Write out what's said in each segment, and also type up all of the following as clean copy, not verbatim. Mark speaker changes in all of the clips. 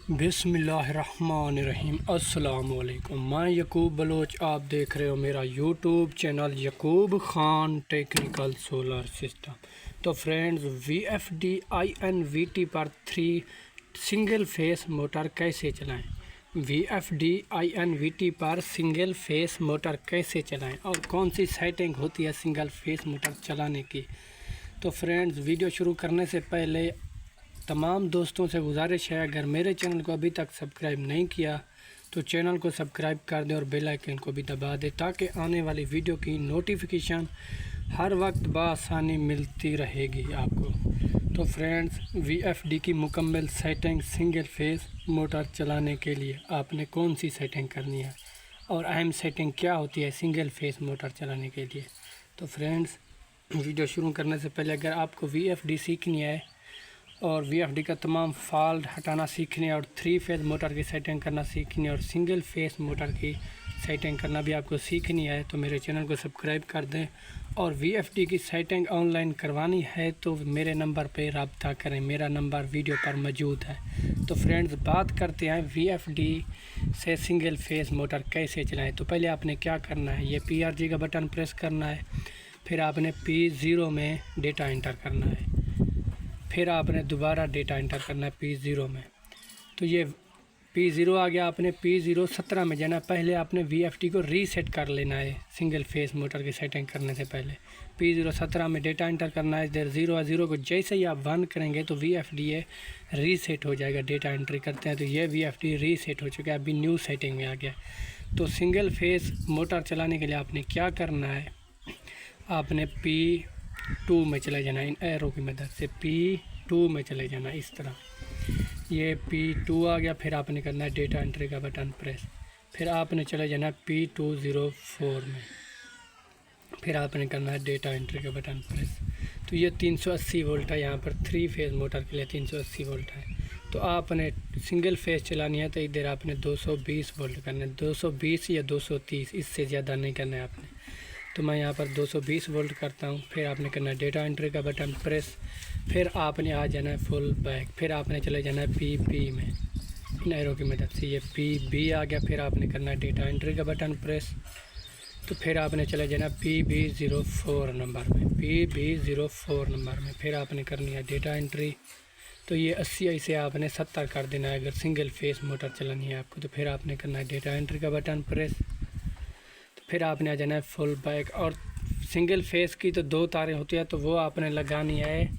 Speaker 1: बिस्मिल्लाहिर्रहमानिर्रहीम। अस्सलाम वालेकुम। मैं यकूब बलोच, आप देख रहे हो मेरा YouTube channel Yakub Khan technical solar system. तो फ्रेंड्स, VFD INVT पर 3 सिंगल फेस मोटर कैसे चलाएं, VFD INVT पर सिंगल फेस मोटर कैसे चलाएं और कौन सी सेटिंग होती है सिंगल फेस मोटर चलाने की। तो फ्रेंड्स, वीडियो शुरू करने से पहले तमाम दोस्तों से गुजारिश है, अगर मेरे चैनल को अभी तक सब्सक्राइब नहीं किया तो चैनल को सब्सक्राइब कर दें और बेल आइकन को भी दबा दें ताकि आने वाली वीडियो की नोटिफिकेशन हर वक्त बआसानी मिलती रहेगी आपको। तो फ्रेंड्स, VFD की मुकम्मल सेटिंग सिंगल फेस मोटर चलाने के लिए आपने कौन सी सेटिंग करनी है और अहम सेटिंग क्या होती है सिंगल फेस मोटर चलाने के लिए। तो फ्रेंड्स, वीडियो शुरू करने से पहले अगर आपको VFD सीखनी है और VFD का तमाम फॉल्ट हटाना सीखनी है और 3 फेज़ मोटर की सेटिंग करना सीखनी है और सिंगल फेस मोटर की सेटिंग करना भी आपको सीखनी है, तो मेरे चैनल को सब्सक्राइब कर दें। और VFD की सेटिंग ऑनलाइन करवानी है तो मेरे नंबर पे रब्ता करें, मेरा नंबर वीडियो पर मौजूद है। तो फ्रेंड्स, बात करते हैं VFD से सिंगल फेस मोटर कैसे चलाएँ। तो पहले आपने क्या करना है, ये PRG का बटन प्रेस करना है, फिर आपने P0 में डेटा एंटर करना है, फिर आपने दोबारा डेटा एंटर करना है P0 में। तो ये P0 आ गया, आपने P0 17 में जाना। पहले आपने VFD को रीसेट कर लेना है सिंगल फेस मोटर की सेटिंग करने से पहले। P0 17 में डेटा एंटर करना है, इधर 0 को जैसे ही आप 1 करेंगे तो VFD ये रीसेट हो जाएगा। डेटा एंट्री करते हैं तो ये VFD रीसेट हो चुका है, अभी न्यू सेटिंग में आ गया। तो सिंगल फेस मोटर चलाने के लिए आपने क्या करना है, आपने P2 में चले जाना, इन एरो की मदद से P2 में चले जाना इस तरह। ये P2 आ गया, फिर आपने करना है डेटा एंट्री का बटन प्रेस, फिर आपने चले जाना P204 में, फिर आपने करना है डेटा एंट्री का बटन प्रेस। तो ये 380 वोल्ट है, यहाँ पर 3 फेज़ मोटर के लिए 380 वोल्ट है। तो आपने सिंगल फेज़ चलानी है तो इधर आपने 220 वोल्ट करना है, 220 या 230, इससे ज़्यादा नहीं करना है आपने। तो मैं यहाँ पर 220 वोल्ट करता हूँ। फिर आपने करना है डेटा एंट्री का बटन प्रेस, फिर आपने आ जाना है फुल बैक, फिर आपने चले जाना है PP में, इन एरो की मदद से ये PB आ गया। फिर आपने करना है डेटा एंट्री का बटन प्रेस, तो फिर आपने चले जाना PB04 नंबर में, PB04 नंबर में, फिर आपने करनी है डेटा एंट्री। तो ये 80 से आपने 70 कर देना है अगर सिंगल फेस मोटर चलानी है आपको। तो फिर आपने करना है डेटा एंट्री का बटन प्रेस, फिर आपने आ जाना है फुल बैक। और सिंगल फेस की तो 2 तारें होती है, तो वो आपने लगानी है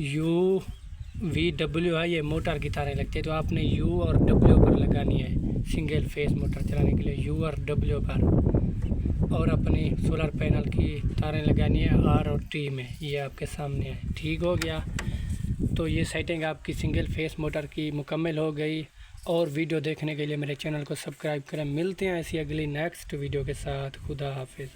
Speaker 1: UVW है, ये मोटर की तारें लगती है, तो आपने U और W पर लगानी है सिंगल फेस मोटर चलाने के लिए, U और W पर। और अपनी सोलर पैनल की तारें लगानी है R और T में, ये आपके सामने है। ठीक हो गया। तो ये सेटिंग आपकी सिंगल फेस मोटर की मुकम्मल हो गई। और वीडियो देखने के लिए मेरे चैनल को सब्सक्राइब करें। मिलते हैं ऐसी अगली नेक्स्ट वीडियो के साथ। खुदा हाफिज़।